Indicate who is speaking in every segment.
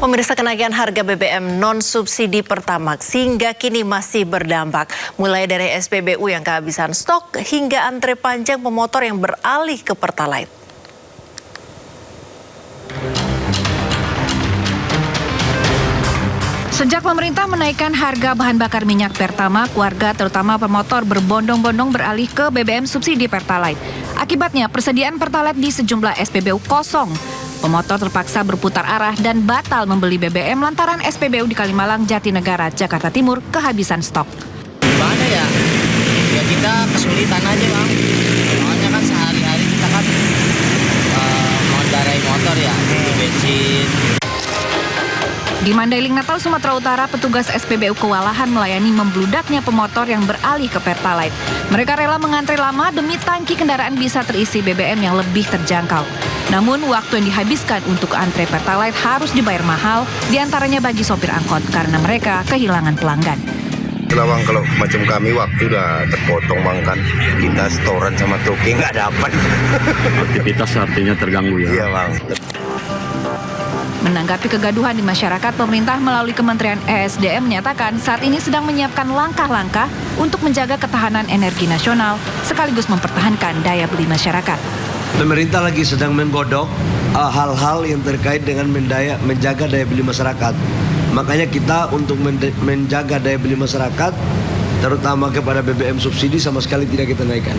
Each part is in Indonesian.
Speaker 1: Pemirsa, kenaikan harga BBM non-subsidi Pertamax hingga kini masih berdampak. Mulai dari SPBU yang kehabisan stok hingga antre panjang pemotor yang beralih ke Pertalite.
Speaker 2: Sejak pemerintah menaikkan harga bahan bakar minyak Pertamax, warga terutama pemotor berbondong-bondong beralih ke BBM subsidi Pertalite. Akibatnya persediaan Pertalite di sejumlah SPBU kosong. Pemotor terpaksa berputar arah dan batal membeli BBM lantaran SPBU di Kalimalang, Jatinegara, Jakarta Timur kehabisan stok.
Speaker 3: Gimana ya? Ya kita kesulitan aja, Bang. Soalnya kan sehari-hari kita kan mengendarai motor ya, bensin.
Speaker 2: Di Mandailing, Natal, Sumatera Utara, petugas SPBU kewalahan melayani membludaknya pemotor yang beralih ke Pertalite. Mereka rela mengantri lama demi tangki kendaraan bisa terisi BBM yang lebih terjangkau. Namun, waktu yang dihabiskan untuk antre Pertalite harus dibayar mahal, diantaranya bagi sopir angkot karena mereka kehilangan pelanggan.
Speaker 4: Bang, kalau macam kami waktu udah terpotong bang kan, kita setoran sama toke nggak dapat.
Speaker 5: Aktivitas artinya terganggu ya?
Speaker 4: Iya bang.
Speaker 2: Menanggapi kegaduhan di masyarakat, pemerintah melalui Kementerian ESDM menyatakan saat ini sedang menyiapkan langkah-langkah untuk menjaga ketahanan energi nasional sekaligus mempertahankan daya beli masyarakat.
Speaker 6: Pemerintah lagi sedang menggodok hal-hal yang terkait dengan menjaga daya beli masyarakat. Makanya kita untuk menjaga daya beli masyarakat, terutama kepada BBM subsidi sama sekali tidak kita naikkan.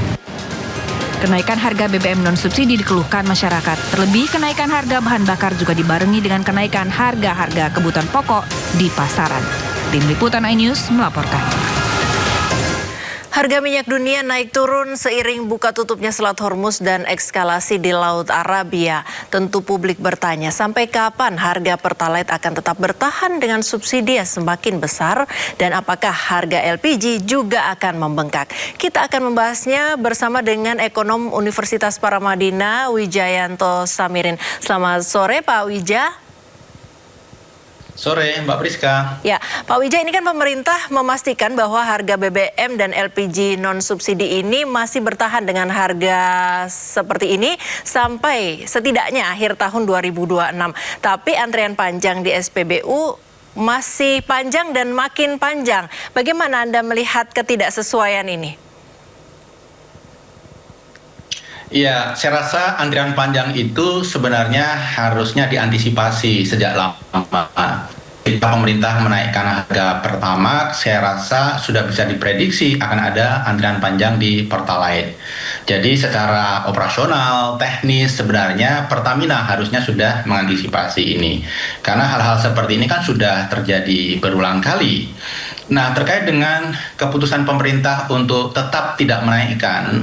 Speaker 2: Kenaikan harga BBM non-subsidi dikeluhkan masyarakat. Terlebih, kenaikan harga bahan bakar juga dibarengi dengan kenaikan harga-harga kebutuhan pokok di pasaran. Tim Liputan iNews melaporkan.
Speaker 1: Harga minyak dunia naik turun seiring buka tutupnya Selat Hormuz dan eskalasi di Laut Arabia. Tentu publik bertanya, sampai kapan harga Pertalite akan tetap bertahan dengan subsidi yang semakin besar? Dan apakah harga LPG juga akan membengkak? Kita akan membahasnya bersama dengan ekonom Universitas Paramadina, Wijayanto Samirin. Selamat sore Pak Wija.
Speaker 7: Sore, Mbak Priska.
Speaker 1: Ya, Pak Wija, ini kan pemerintah memastikan bahwa harga BBM dan LPG non-subsidi ini masih bertahan dengan harga seperti ini sampai setidaknya akhir tahun 2026. Tapi antrian panjang di SPBU masih panjang dan makin panjang. Bagaimana Anda melihat ketidaksesuaian ini?
Speaker 7: Iya, saya rasa antrian panjang itu sebenarnya harusnya diantisipasi sejak lama. Ketika pemerintah menaikkan harga Pertamax, saya rasa sudah bisa diprediksi akan ada antrian panjang di Pertalite. Jadi secara operasional, teknis sebenarnya Pertamina harusnya sudah mengantisipasi ini. Karena hal-hal seperti ini kan sudah terjadi berulang kali. Nah, terkait dengan keputusan pemerintah untuk tetap tidak menaikkan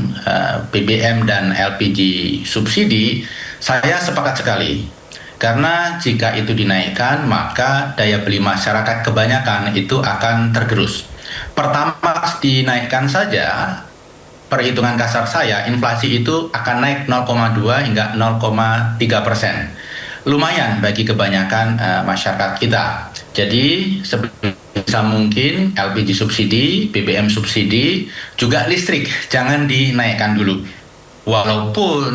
Speaker 7: BBM dan LPG subsidi, saya sepakat sekali. Karena jika itu dinaikkan, maka daya beli masyarakat kebanyakan itu akan tergerus. Pertamax dinaikkan saja, perhitungan kasar saya, inflasi itu akan naik 0,2 hingga 0,3%. Lumayan bagi kebanyakan masyarakat kita. Jadi sebisa mungkin LPG subsidi, BBM subsidi, juga listrik jangan dinaikkan dulu. Walaupun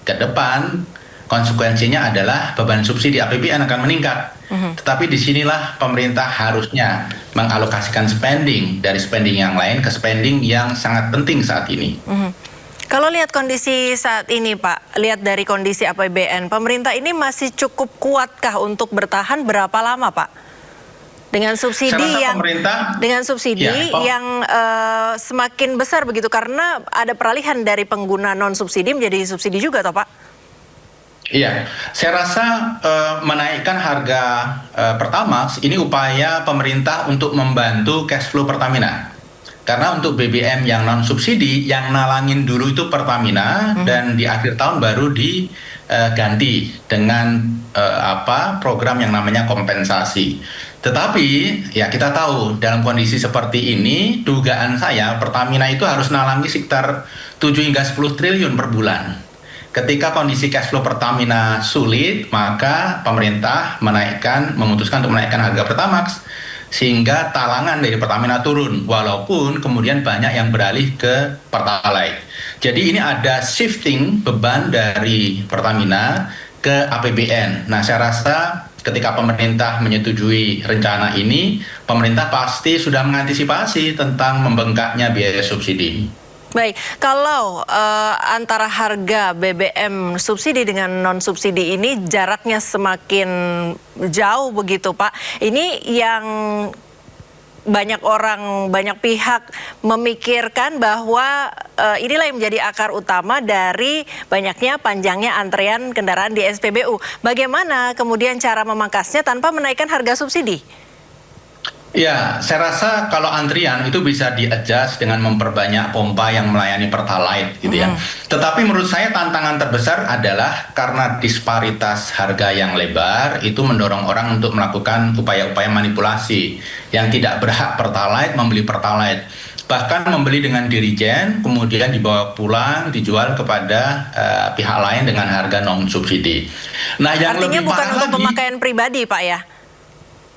Speaker 7: ke depan konsekuensinya adalah beban subsidi APBN akan meningkat. Tetapi disinilah pemerintah harusnya mengalokasikan spending dari spending yang lain ke spending yang sangat penting saat ini.
Speaker 1: Kalau lihat kondisi saat ini, Pak, lihat dari kondisi APBN, pemerintah ini masih cukup kuatkah untuk bertahan berapa lama, Pak? Dengan subsidi yang semakin besar begitu, karena ada peralihan dari pengguna non subsidi menjadi subsidi juga, toh, Pak?
Speaker 7: Iya, saya rasa menaikkan harga Pertamax ini upaya pemerintah untuk membantu cash flow Pertamina. Karena untuk BBM yang non-subsidi, yang nalangin dulu itu Pertamina, dan di akhir tahun baru diganti dengan program yang namanya kompensasi. Tetapi ya kita tahu dalam kondisi seperti ini, dugaan saya Pertamina itu harus nalangi sekitar 7 hingga 10 triliun per bulan. Ketika kondisi cash flow Pertamina sulit, maka pemerintah memutuskan untuk menaikkan harga Pertamax, sehingga talangan dari Pertamina turun, walaupun kemudian banyak yang beralih ke Pertalite. Jadi ini ada shifting beban dari Pertamina ke APBN. Nah, saya rasa ketika pemerintah menyetujui rencana ini, pemerintah pasti sudah mengantisipasi tentang membengkaknya biaya subsidi.
Speaker 1: Baik, kalau antara harga BBM subsidi dengan non-subsidi ini jaraknya semakin jauh begitu Pak. Ini yang banyak orang, banyak pihak memikirkan bahwa inilah yang menjadi akar utama dari banyaknya panjangnya antrean kendaraan di SPBU. Bagaimana kemudian cara memangkasnya tanpa menaikkan harga subsidi?
Speaker 7: Ya, saya rasa kalau antrian itu bisa di-adjust dengan memperbanyak pompa yang melayani Pertalite gitu ya. Tetapi menurut saya tantangan terbesar adalah karena disparitas harga yang lebar itu mendorong orang untuk melakukan upaya-upaya manipulasi yang tidak berhak Pertalite membeli Pertalite. Bahkan membeli dengan dirijen, kemudian dibawa pulang, dijual kepada pihak lain dengan harga non-subsidi. Nah, yang
Speaker 1: artinya
Speaker 7: lebih
Speaker 1: bukan
Speaker 7: parah
Speaker 1: untuk
Speaker 7: lagi,
Speaker 1: pemakaian pribadi Pak ya?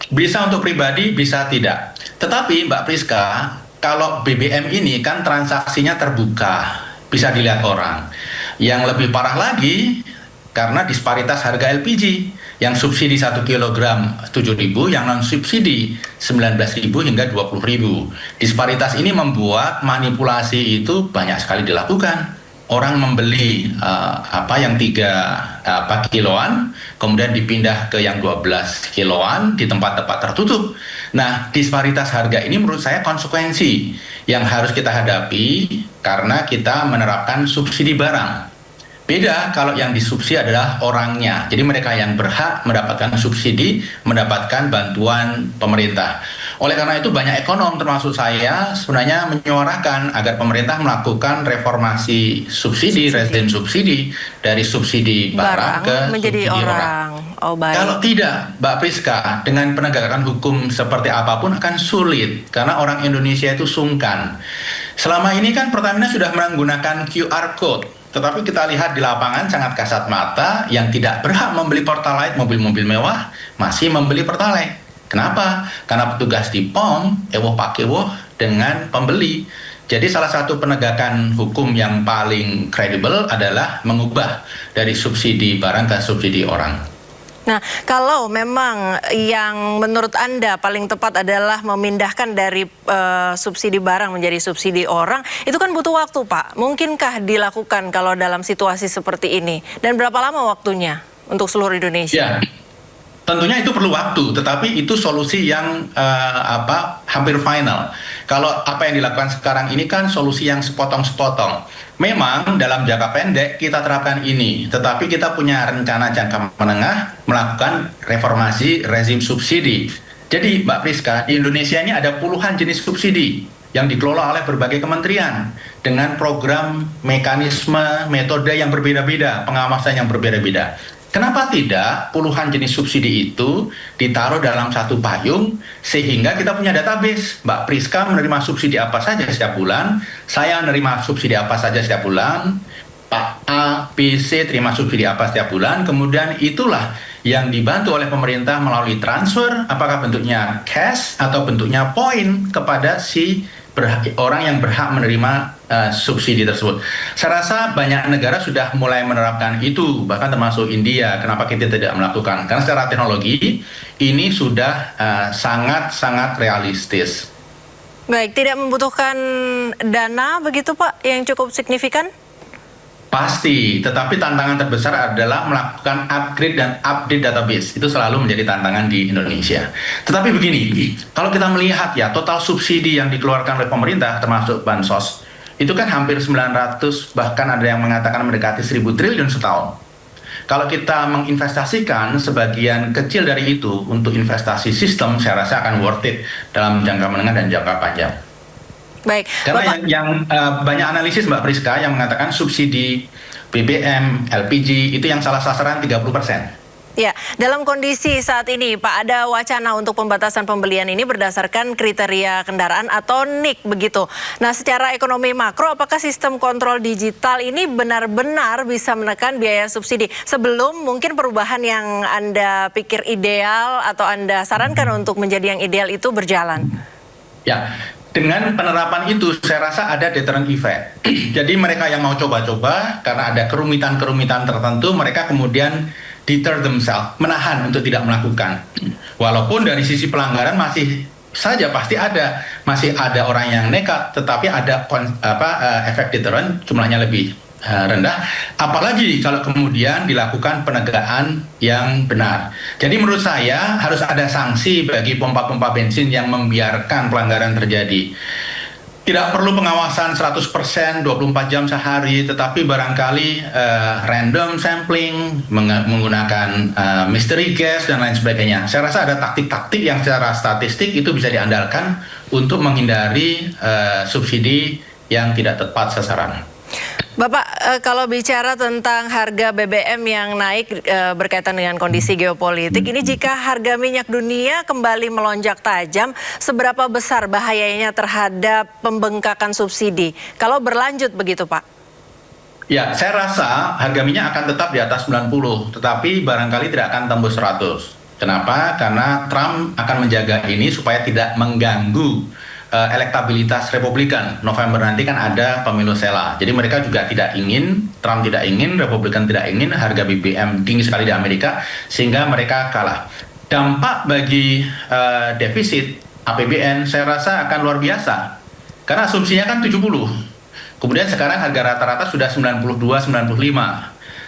Speaker 7: bisa untuk pribadi, bisa tidak. Tetapi Mbak Priska, kalau BBM ini kan transaksinya terbuka, bisa dilihat orang. Yang lebih parah lagi, karena disparitas harga LPG. Yang subsidi 1 kilogram 7.000, yang non-subsidi 19.000 hingga 20.000. Disparitas ini membuat manipulasi itu banyak sekali dilakukan. Orang membeli yang 3 kiloan, kemudian dipindah ke yang 12 kiloan di tempat-tempat tertutup. Nah, disparitas harga ini menurut saya konsekuensi yang harus kita hadapi karena kita menerapkan subsidi barang. Beda kalau yang disubsidi adalah orangnya. Jadi mereka yang berhak mendapatkan subsidi, mendapatkan bantuan pemerintah. Oleh karena itu banyak ekonom termasuk saya sebenarnya menyuarakan agar pemerintah melakukan reformasi subsidi, resident subsidi dari subsidi barang ke
Speaker 1: menjadi
Speaker 7: subsidi
Speaker 1: orang. Oh, baik.
Speaker 7: Kalau tidak, Mbak Priska, dengan penegakan hukum seperti apapun akan sulit karena orang Indonesia itu sungkan. Selama ini kan Pertamina sudah menggunakan QR code. Tetapi kita lihat di lapangan sangat kasat mata yang tidak berhak membeli Pertalite, mobil-mobil mewah, masih membeli Pertalite. Kenapa? Karena petugas di POM, ewoh pakewoh dengan pembeli. Jadi salah satu penegakan hukum yang paling kredibel adalah mengubah dari subsidi barang ke subsidi orang.
Speaker 1: Nah, kalau memang yang menurut Anda paling tepat adalah memindahkan dari subsidi barang menjadi subsidi orang, itu kan butuh waktu, Pak. Mungkinkah dilakukan kalau dalam situasi seperti ini? Dan berapa lama waktunya untuk seluruh Indonesia?
Speaker 7: Ya, tentunya itu perlu waktu, tetapi itu solusi yang hampir final. Kalau apa yang dilakukan sekarang ini kan solusi yang sepotong-sepotong. Memang dalam jangka pendek kita terapkan ini, tetapi kita punya rencana jangka menengah melakukan reformasi rezim subsidi. Jadi Mbak Priska, di Indonesia ini ada puluhan jenis subsidi yang dikelola oleh berbagai kementerian dengan program, mekanisme, metode yang berbeda-beda, pengawasan yang berbeda-beda. Kenapa tidak puluhan jenis subsidi itu ditaruh dalam satu payung sehingga kita punya database. Mbak Priska menerima subsidi apa saja setiap bulan, saya menerima subsidi apa saja setiap bulan, Pak A, B, C terima subsidi apa setiap bulan, kemudian itulah yang dibantu oleh pemerintah melalui transfer, apakah bentuknya cash atau bentuknya poin kepada si orang yang berhak menerima subsidi tersebut. Saya rasa banyak negara sudah mulai menerapkan itu, bahkan termasuk India. Kenapa kita tidak melakukan? Karena secara teknologi ini sudah sangat-sangat realistis.
Speaker 1: Baik, tidak membutuhkan dana begitu Pak yang cukup signifikan?
Speaker 7: Pasti, tetapi tantangan terbesar adalah melakukan upgrade dan update database. Itu selalu menjadi tantangan di Indonesia. Tetapi begini, kalau kita melihat ya total subsidi yang dikeluarkan oleh pemerintah termasuk bansos, itu kan hampir 900, bahkan ada yang mengatakan mendekati 1.000 triliun setahun. Kalau kita menginvestasikan sebagian kecil dari itu untuk investasi sistem, saya rasa akan worth it dalam jangka menengah dan jangka panjang.
Speaker 1: Baik,
Speaker 7: karena yang banyak analisis Mbak Priska yang mengatakan subsidi BBM, LPG itu yang salah sasaran 30%.
Speaker 1: Ya, dalam kondisi saat ini Pak, ada wacana untuk pembatasan pembelian ini berdasarkan kriteria kendaraan atau NIK begitu. Nah, secara ekonomi makro, apakah sistem kontrol digital ini benar-benar bisa menekan biaya subsidi? Sebelum mungkin perubahan yang Anda pikir ideal atau Anda sarankan untuk menjadi yang ideal itu berjalan?
Speaker 7: Ya, dengan penerapan itu saya rasa ada deterrent effect. Jadi mereka yang mau coba-coba karena ada kerumitan-kerumitan tertentu, mereka kemudian deter themselves, menahan untuk tidak melakukan. Walaupun dari sisi pelanggaran masih saja masih ada orang yang nekat, tetapi ada efek deterrent jumlahnya lebih rendah, apalagi kalau kemudian dilakukan penegakan yang benar. Jadi menurut saya harus ada sanksi bagi pompa-pompa bensin yang membiarkan pelanggaran terjadi. Tidak perlu pengawasan 100% 24 jam sehari, tetapi barangkali random sampling, menggunakan mystery gas dan lain sebagainya. Saya rasa ada taktik-taktik yang secara statistik itu bisa diandalkan untuk menghindari subsidi yang tidak tepat sasaran.
Speaker 1: Bapak, kalau bicara tentang harga BBM yang naik berkaitan dengan kondisi geopolitik, ini jika harga minyak dunia kembali melonjak tajam, seberapa besar bahayanya terhadap pembengkakan subsidi? Kalau berlanjut begitu, Pak?
Speaker 7: Ya, saya rasa harga minyak akan tetap di atas 90, tetapi barangkali tidak akan tembus 100. Kenapa? Karena Trump akan menjaga ini supaya tidak mengganggu elektabilitas Republikan. November nanti kan ada pemilu sela. Jadi mereka juga tidak ingin, Trump tidak ingin, Republikan tidak ingin harga BBM tinggi sekali di Amerika, sehingga mereka kalah. Dampak bagi defisit APBN saya rasa akan luar biasa. Karena asumsinya kan 70. Kemudian sekarang harga rata-rata sudah 92-95.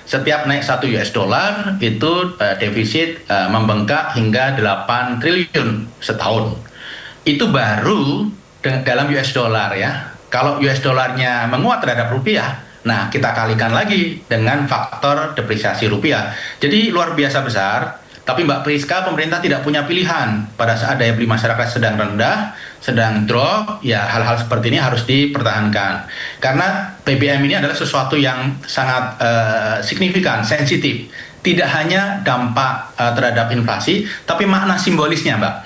Speaker 7: Setiap naik 1 US dollar itu defisit membengkak hingga 8 triliun setahun. Itu baru dalam US dollar ya. Kalau US dollarnya menguat terhadap rupiah, nah kita kalikan lagi dengan faktor depresiasi rupiah. Jadi luar biasa besar. Tapi Mbak Priska, pemerintah tidak punya pilihan. Pada saat daya beli masyarakat sedang rendah, sedang drop, ya hal-hal seperti ini harus dipertahankan. Karena BBM ini adalah sesuatu yang sangat signifikan, sensitif. Tidak hanya dampak terhadap inflasi, tapi makna simbolisnya, Mbak.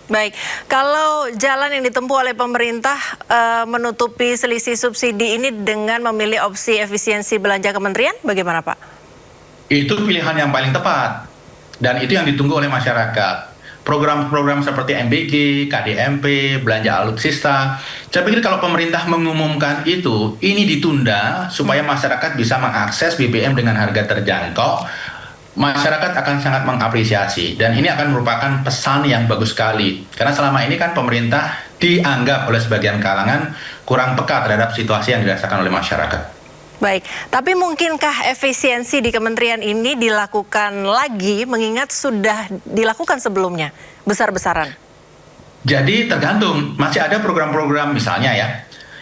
Speaker 1: Baik, kalau jalan yang ditempuh oleh pemerintah menutupi selisih subsidi ini dengan memilih opsi efisiensi belanja kementerian, bagaimana Pak?
Speaker 7: Itu pilihan yang paling tepat, dan itu yang ditunggu oleh masyarakat. Program-program seperti MBG, KDMP, belanja alutsista, saya pikir kalau pemerintah mengumumkan itu, ini ditunda supaya masyarakat bisa mengakses BBM dengan harga terjangkau. Masyarakat akan sangat mengapresiasi, dan ini akan merupakan pesan yang bagus sekali, karena selama ini kan pemerintah dianggap oleh sebagian kalangan kurang peka terhadap situasi yang dirasakan oleh masyarakat.
Speaker 1: Baik, tapi mungkinkah efisiensi di kementerian ini dilakukan lagi mengingat sudah dilakukan sebelumnya besar-besaran? Jadi
Speaker 7: tergantung, masih ada program-program misalnya ya,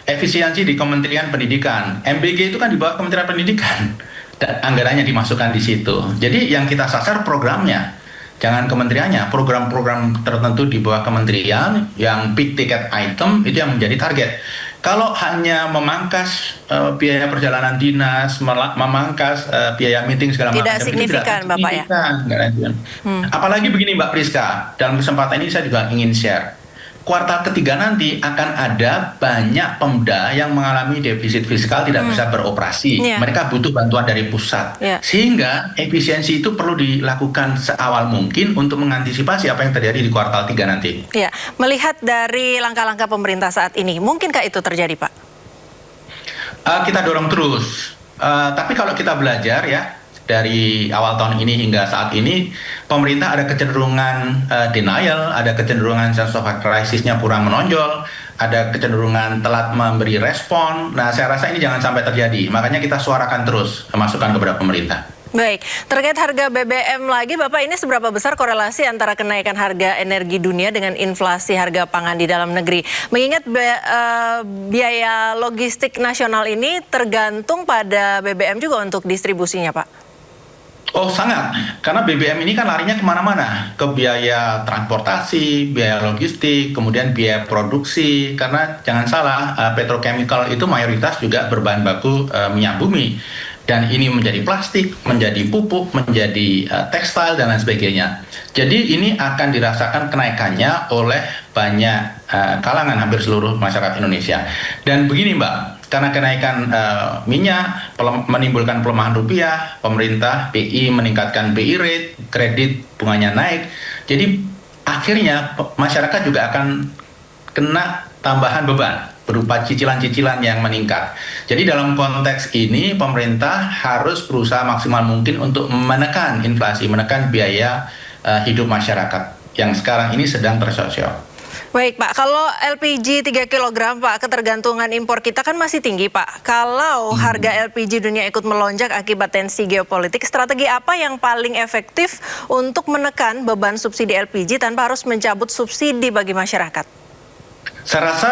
Speaker 7: efisiensi di Kementerian Pendidikan, MBG itu kan di bawah Kementerian Pendidikan. Dan anggarannya dimasukkan di situ. Jadi yang kita sasar programnya, jangan kementeriannya. Program-program tertentu di bawah kementerian yang big ticket item itu yang menjadi target. Kalau hanya memangkas biaya perjalanan dinas, memangkas biaya meeting segala macam,
Speaker 1: tidak signifikan, Bapak ya.
Speaker 7: Apalagi begini Mbak Priska, dalam kesempatan ini saya juga ingin share. Kuartal ketiga nanti akan ada banyak Pemda yang mengalami defisit fiskal tidak bisa beroperasi. Mereka butuh bantuan dari pusat. Sehingga efisiensi itu perlu dilakukan seawal mungkin untuk mengantisipasi apa yang terjadi di kuartal 3 nanti.
Speaker 1: Ya, melihat dari langkah-langkah pemerintah saat ini, mungkinkah itu terjadi, Pak?
Speaker 7: Kita dorong terus. Tapi kalau kita belajar ya, dari awal tahun ini hingga saat ini, pemerintah ada kecenderungan denial, ada kecenderungan sense of crisis-nya kurang menonjol, ada kecenderungan telat memberi respon. Nah, saya rasa ini jangan sampai terjadi. Makanya kita suarakan terus masukan kepada pemerintah.
Speaker 1: Baik, terkait harga BBM lagi, Bapak, ini seberapa besar korelasi antara kenaikan harga energi dunia dengan inflasi harga pangan di dalam negeri? Mengingat biaya logistik nasional ini tergantung pada BBM juga untuk distribusinya, Pak.
Speaker 7: Oh sangat, karena BBM ini kan larinya kemana-mana, ke biaya transportasi, biaya logistik, kemudian biaya produksi. Karena jangan salah, petrochemical itu mayoritas juga berbahan baku minyak bumi. Dan ini menjadi plastik, menjadi pupuk, menjadi tekstil, dan lain sebagainya. Jadi ini akan dirasakan kenaikannya oleh banyak kalangan, hampir seluruh masyarakat Indonesia. Dan begini Mbak, karena kenaikan minyak menimbulkan pelemahan rupiah, pemerintah BI meningkatkan BI rate, kredit bunganya naik. Jadi akhirnya masyarakat juga akan kena tambahan beban. berupa cicilan-cicilan yang meningkat. Jadi dalam konteks ini pemerintah harus berusaha maksimal mungkin untuk menekan inflasi, menekan biaya hidup masyarakat yang sekarang ini sedang tersosial.
Speaker 1: Baik Pak, kalau LPG 3 kg Pak, ketergantungan impor kita kan masih tinggi Pak. Kalau harga LPG dunia ikut melonjak akibat tensi geopolitik, strategi apa yang paling efektif untuk menekan beban subsidi LPG tanpa harus mencabut subsidi bagi masyarakat?
Speaker 7: Saya rasa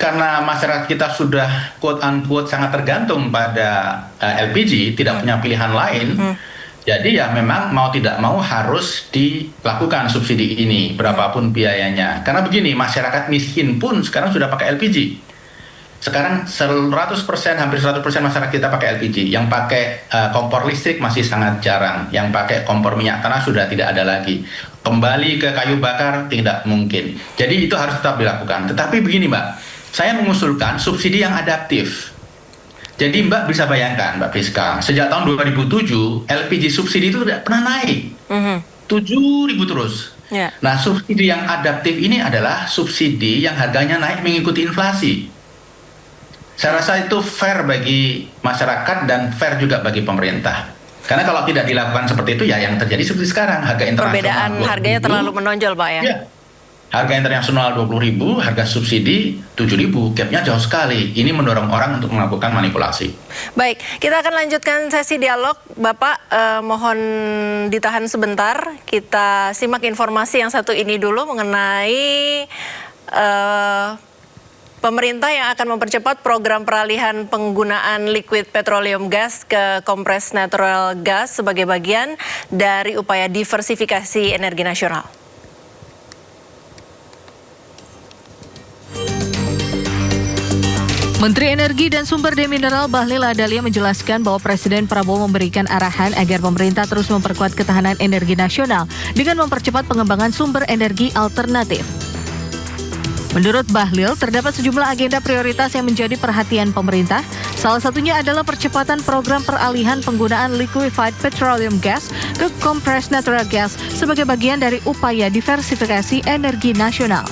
Speaker 7: karena masyarakat kita sudah quote-unquote sangat tergantung pada LPG, tidak punya pilihan lain, jadi ya memang mau tidak mau harus dilakukan subsidi ini, berapapun biayanya. Karena begini, masyarakat miskin pun sekarang sudah pakai LPG. Sekarang 100%, hampir 100% masyarakat kita pakai LPG. Yang pakai kompor listrik masih sangat jarang. Yang pakai kompor minyak tanah sudah tidak ada lagi. Kembali ke kayu bakar tidak mungkin. Jadi itu harus tetap dilakukan. Tetapi begini Mbak, saya mengusulkan subsidi yang adaptif. Jadi Mbak bisa bayangkan Mbak Priska, sejak tahun 2007 LPG subsidi itu tidak pernah naik, 7.000 terus.
Speaker 1: Yeah.
Speaker 7: Nah subsidi yang adaptif ini adalah subsidi yang harganya naik mengikuti inflasi. Saya rasa itu fair bagi masyarakat dan fair juga bagi pemerintah. Karena kalau tidak dilakukan seperti itu ya yang terjadi seperti sekarang, harga internasional.
Speaker 1: Perbedaan harganya terlalu menonjol Pak ya?
Speaker 7: Ya. Harga internasional 20.000, harga subsidi 7.000, gapnya jauh sekali. Ini mendorong orang untuk melakukan manipulasi.
Speaker 1: Baik, kita akan lanjutkan sesi dialog. Bapak, mohon ditahan sebentar. Kita simak informasi yang satu ini dulu mengenai pemerintah yang akan mempercepat program peralihan penggunaan liquid petroleum gas ke compressed natural gas sebagai bagian dari upaya diversifikasi energi nasional.
Speaker 2: Menteri Energi dan Sumber Daya Mineral Bahlil Lahadalia menjelaskan bahwa Presiden Prabowo memberikan arahan agar pemerintah terus memperkuat ketahanan energi nasional dengan mempercepat pengembangan sumber energi alternatif. Menurut Bahlil, terdapat sejumlah agenda prioritas yang menjadi perhatian pemerintah. Salah satunya adalah percepatan program peralihan penggunaan liquefied petroleum gas ke compressed natural gas sebagai bagian dari upaya diversifikasi energi nasional.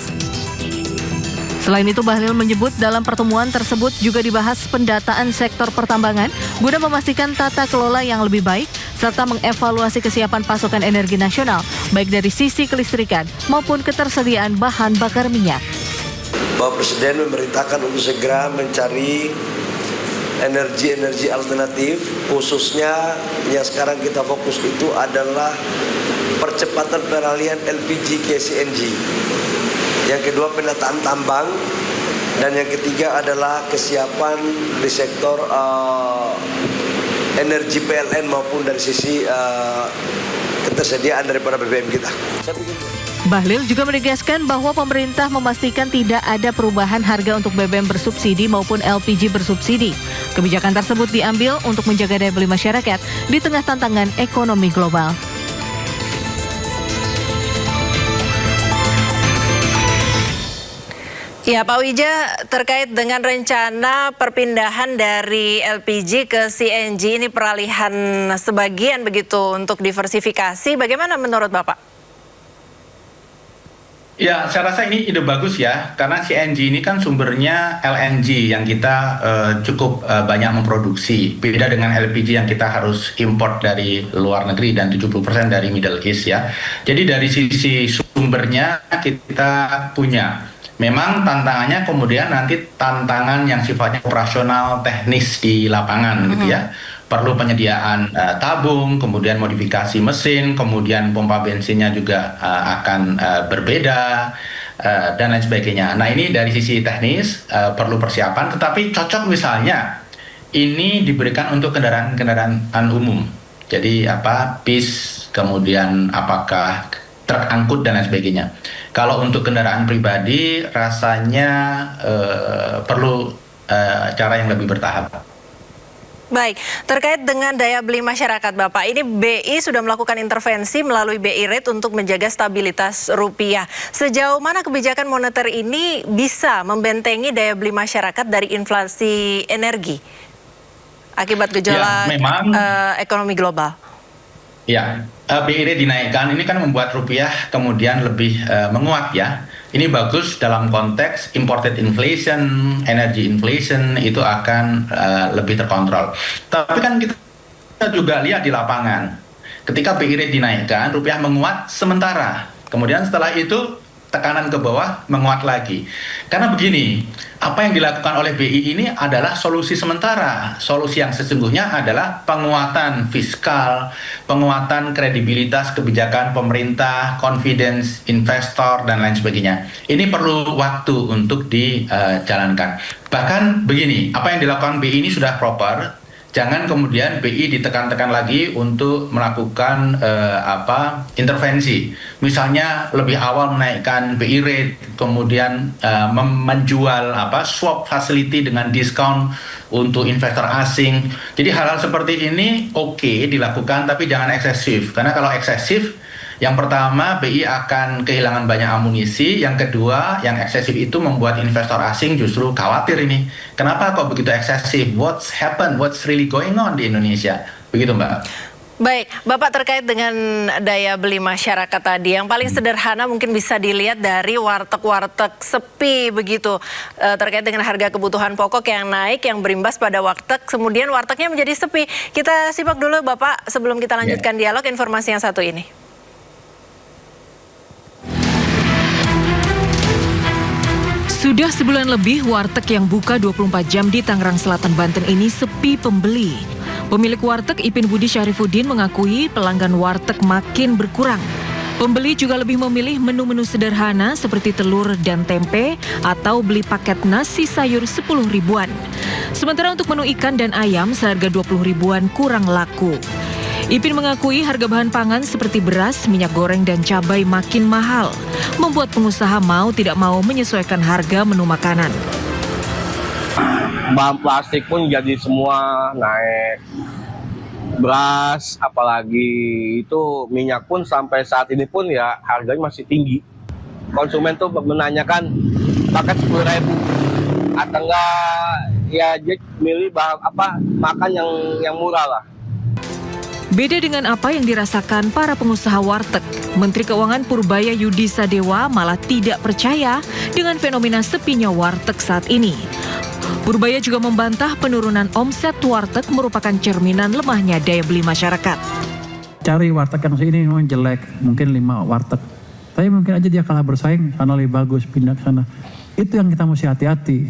Speaker 2: Selain itu, Bahlil menyebut dalam pertemuan tersebut juga dibahas pendataan sektor pertambangan guna memastikan tata kelola yang lebih baik serta mengevaluasi kesiapan pasokan energi nasional baik dari sisi kelistrikan maupun ketersediaan bahan bakar minyak.
Speaker 6: Bapak Presiden memerintahkan untuk segera mencari energi-energi alternatif, khususnya yang sekarang kita fokus itu adalah percepatan peralihan LPG ke CNG. Yang kedua penataan tambang, dan yang ketiga adalah kesiapan di sektor energi PLN maupun dari sisi ketersediaan daripada BBM kita.
Speaker 2: Bahlil juga menegaskan bahwa pemerintah memastikan tidak ada perubahan harga untuk BBM bersubsidi maupun LPG bersubsidi. Kebijakan tersebut diambil untuk menjaga daya beli masyarakat di tengah tantangan ekonomi global.
Speaker 1: Ya, Pak Wija, terkait dengan rencana perpindahan dari LPG ke CNG ini peralihan sebagian begitu untuk diversifikasi, bagaimana menurut Bapak?
Speaker 7: Ya, saya rasa ini ide bagus ya, karena CNG ini kan sumbernya LNG yang kita cukup banyak memproduksi. Beda dengan LPG yang kita harus import dari luar negeri dan 70% dari Middle East ya. Jadi dari sisi sumbernya kita punya. Memang tantangannya kemudian nanti tantangan yang sifatnya operasional teknis di lapangan gitu ya. Perlu penyediaan tabung, kemudian modifikasi mesin, kemudian pompa bensinnya juga akan berbeda dan lain sebagainya. Nah ini dari sisi teknis perlu persiapan, tetapi cocok misalnya ini diberikan untuk kendaraan umum. Jadi bis, kemudian apakah truk angkut dan lain sebagainya. Kalau untuk kendaraan pribadi rasanya perlu cara yang lebih bertahap.
Speaker 1: Baik, terkait dengan daya beli masyarakat Bapak, ini BI sudah melakukan intervensi melalui BI Rate untuk menjaga stabilitas rupiah. Sejauh mana kebijakan moneter ini bisa membentengi daya beli masyarakat dari inflasi energi akibat gejolak ekonomi global?
Speaker 7: Ya, BI Rate dinaikkan ini kan membuat rupiah kemudian lebih menguat ya. Ini bagus dalam konteks imported inflation, energy inflation itu akan lebih terkontrol. Tapi kan kita juga lihat di lapangan, ketika BI rate dinaikkan, rupiah menguat sementara. Kemudian setelah itu tekanan ke bawah menguat lagi. Karena begini, apa yang dilakukan oleh BI ini adalah solusi sementara. Solusi yang sesungguhnya adalah penguatan fiskal, penguatan kredibilitas kebijakan pemerintah, confidence investor, dan lain sebagainya. Ini perlu waktu untuk dijalankan. Bahkan begini, apa yang dilakukan BI ini sudah proper. Jangan kemudian BI ditekan-tekan lagi untuk melakukan intervensi. Misalnya lebih awal menaikkan BI rate, kemudian menjual swap facility dengan diskon untuk investor asing. Jadi hal-hal seperti ini oke dilakukan, tapi jangan eksesif. Karena kalau eksesif, yang pertama, BI akan kehilangan banyak amunisi. Yang kedua, yang eksesif itu membuat investor asing justru khawatir ini. Kenapa kok begitu eksesif? What's happened? What's really going on di Indonesia? Begitu, Mbak.
Speaker 1: Baik, Bapak, terkait dengan daya beli masyarakat tadi, yang paling sederhana mungkin bisa dilihat dari warteg-warteg sepi begitu, terkait dengan harga kebutuhan pokok yang naik, yang berimbas pada warteg, kemudian wartegnya menjadi sepi. Kita simak dulu, Bapak, sebelum kita lanjutkan dialog, informasi yang satu ini.
Speaker 8: Sudah sebulan lebih warteg yang buka 24 jam di Tangerang Selatan, Banten ini sepi pembeli. Pemilik warteg Ipin Budi Syarifuddin mengakui pelanggan warteg makin berkurang. Pembeli juga lebih memilih menu-menu sederhana seperti telur dan tempe atau beli paket nasi sayur 10 ribuan. Sementara untuk menu ikan dan ayam seharga 20 ribuan kurang laku. Ipin mengakui harga bahan pangan seperti beras, minyak goreng, dan cabai makin mahal, membuat pengusaha mau tidak mau menyesuaikan harga menu makanan.
Speaker 9: Bahan plastik pun jadi semua naik. Beras, apalagi itu minyak pun sampai saat ini pun ya harganya masih tinggi. Konsumen tuh menanyakan paket 10 ribu atau enggak ya dia milih makan yang murah lah.
Speaker 8: Beda dengan apa yang dirasakan para pengusaha warteg, Menteri Keuangan Purbaya Yudi Sadewa malah tidak percaya dengan fenomena sepinya warteg saat ini. Purbaya juga membantah penurunan omset warteg merupakan cerminan lemahnya daya beli masyarakat.
Speaker 10: Cari warteg yang ini memang jelek, mungkin 5 warteg. Tapi mungkin aja dia kalah bersaing, sana lebih bagus, pindah ke sana. Itu yang kita mesti hati-hati.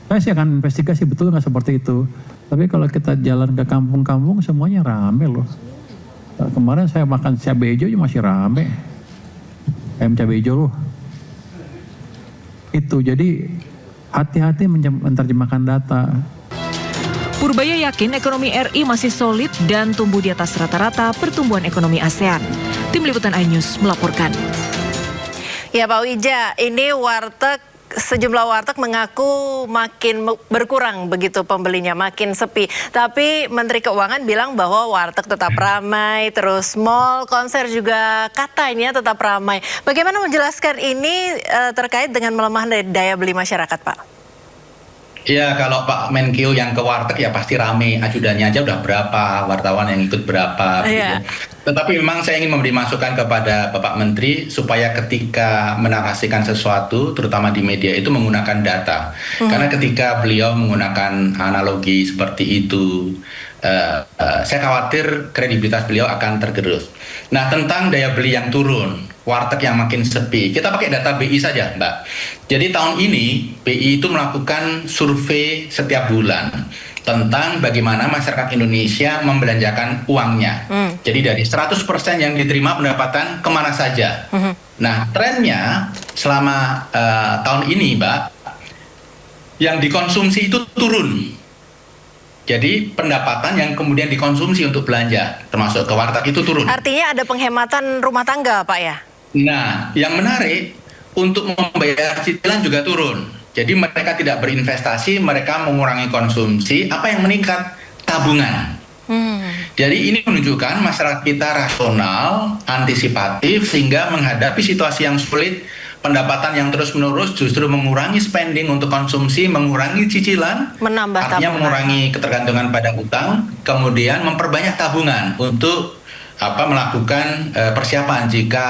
Speaker 10: Saya sih akan investigasi betul nggak seperti itu. Tapi kalau kita jalan ke kampung-kampung semuanya rame loh. Kemarin saya makan cabai hijau masih rame. Ayam cabai hijau loh. Itu jadi hati-hati menerjemahkan data.
Speaker 8: Purbaya yakin ekonomi RI masih solid dan tumbuh di atas rata-rata pertumbuhan ekonomi ASEAN. Tim Liputan iNews melaporkan.
Speaker 1: Ya, Pak Wija, ini sejumlah warteg mengaku makin berkurang begitu pembelinya, makin sepi. Tapi Menteri Keuangan bilang bahwa warteg tetap ramai, terus mall, konser juga katanya tetap ramai. Bagaimana menjelaskan ini terkait dengan melemahnya daya beli masyarakat, Pak?
Speaker 7: Ya, kalau Pak Menkeu yang ke warteg ya pasti rame, ajudannya aja udah berapa, wartawan yang ikut berapa.
Speaker 1: Yeah.
Speaker 7: Tetapi memang saya ingin memberi masukan kepada Bapak Menteri supaya ketika menarasikan sesuatu, terutama di media itu menggunakan data. Karena ketika beliau menggunakan analogi seperti itu, saya khawatir kredibilitas beliau akan tergerus. Nah, tentang daya beli yang turun, warteg yang makin sepi, kita pakai data BI saja, Mbak. Jadi tahun ini BI itu melakukan survei setiap bulan tentang bagaimana masyarakat Indonesia membelanjakan uangnya. Jadi dari 100% yang diterima pendapatan kemana saja. Nah, trennya selama tahun ini, Mbak, yang dikonsumsi itu turun. Jadi pendapatan yang kemudian dikonsumsi untuk belanja, termasuk ke warteg itu turun.
Speaker 1: Artinya ada penghematan rumah tangga, Pak ya?
Speaker 7: Nah, yang menarik, untuk membayar cicilan juga turun. Jadi mereka tidak berinvestasi, mereka mengurangi konsumsi. Apa yang meningkat? Tabungan. Jadi ini menunjukkan masyarakat kita rasional, antisipatif, sehingga menghadapi situasi yang sulit, pendapatan yang terus-menerus justru mengurangi spending untuk konsumsi, mengurangi cicilan,
Speaker 1: menambah
Speaker 7: artinya
Speaker 1: tabungan,
Speaker 7: mengurangi ketergantungan pada utang, kemudian memperbanyak tabungan untuk melakukan persiapan jika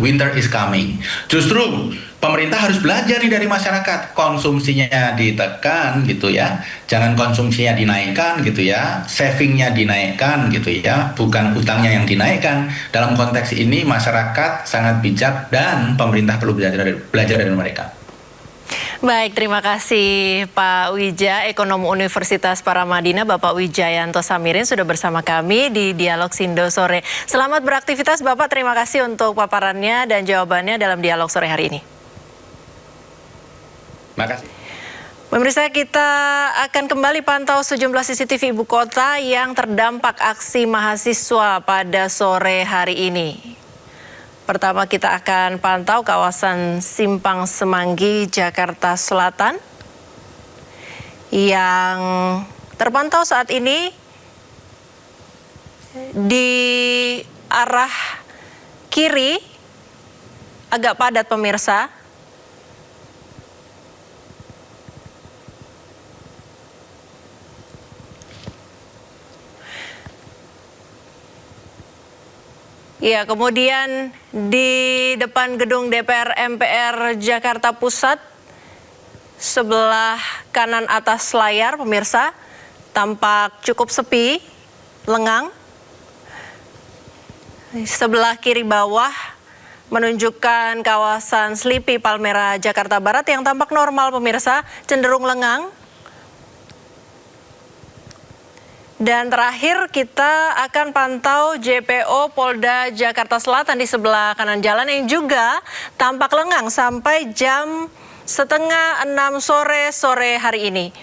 Speaker 7: winter is coming. Justru pemerintah harus belajar nih dari masyarakat, konsumsinya ditekan gitu ya, jangan konsumsinya dinaikkan gitu ya, savingnya dinaikkan gitu ya, bukan utangnya yang dinaikkan. Dalam konteks ini masyarakat sangat bijak dan pemerintah perlu belajar dari mereka.
Speaker 1: Baik, terima kasih Pak Wija, Ekonom Universitas Paramadina, Bapak Wijayanto Samirin sudah bersama kami di Dialog Sindo Sore. Selamat beraktivitas Bapak, terima kasih untuk paparannya dan jawabannya dalam Dialog Sore hari ini.
Speaker 7: Makasih.
Speaker 1: Pemirsa, kita akan kembali pantau sejumlah CCTV ibu kota yang terdampak aksi mahasiswa pada sore hari ini. Pertama kita akan pantau kawasan Simpang Semanggi, Jakarta Selatan yang terpantau saat ini di arah kiri agak padat pemirsa. Ya, kemudian di depan gedung DPR MPR Jakarta Pusat, sebelah kanan atas layar pemirsa, tampak cukup sepi, lengang. Sebelah kiri bawah menunjukkan kawasan Slipi Palmera Jakarta Barat yang tampak normal pemirsa, cenderung lengang. Dan terakhir kita akan pantau JPO Polda Jakarta Selatan di sebelah kanan jalan yang juga tampak lengang sampai jam 5:30 sore hari ini.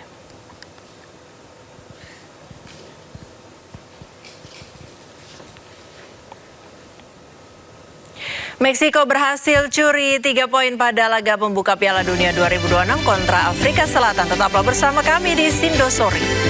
Speaker 1: Meksiko berhasil curi 3 poin pada laga pembuka Piala Dunia 2026 kontra Afrika Selatan. Tetaplah bersama kami di Sindo Sore.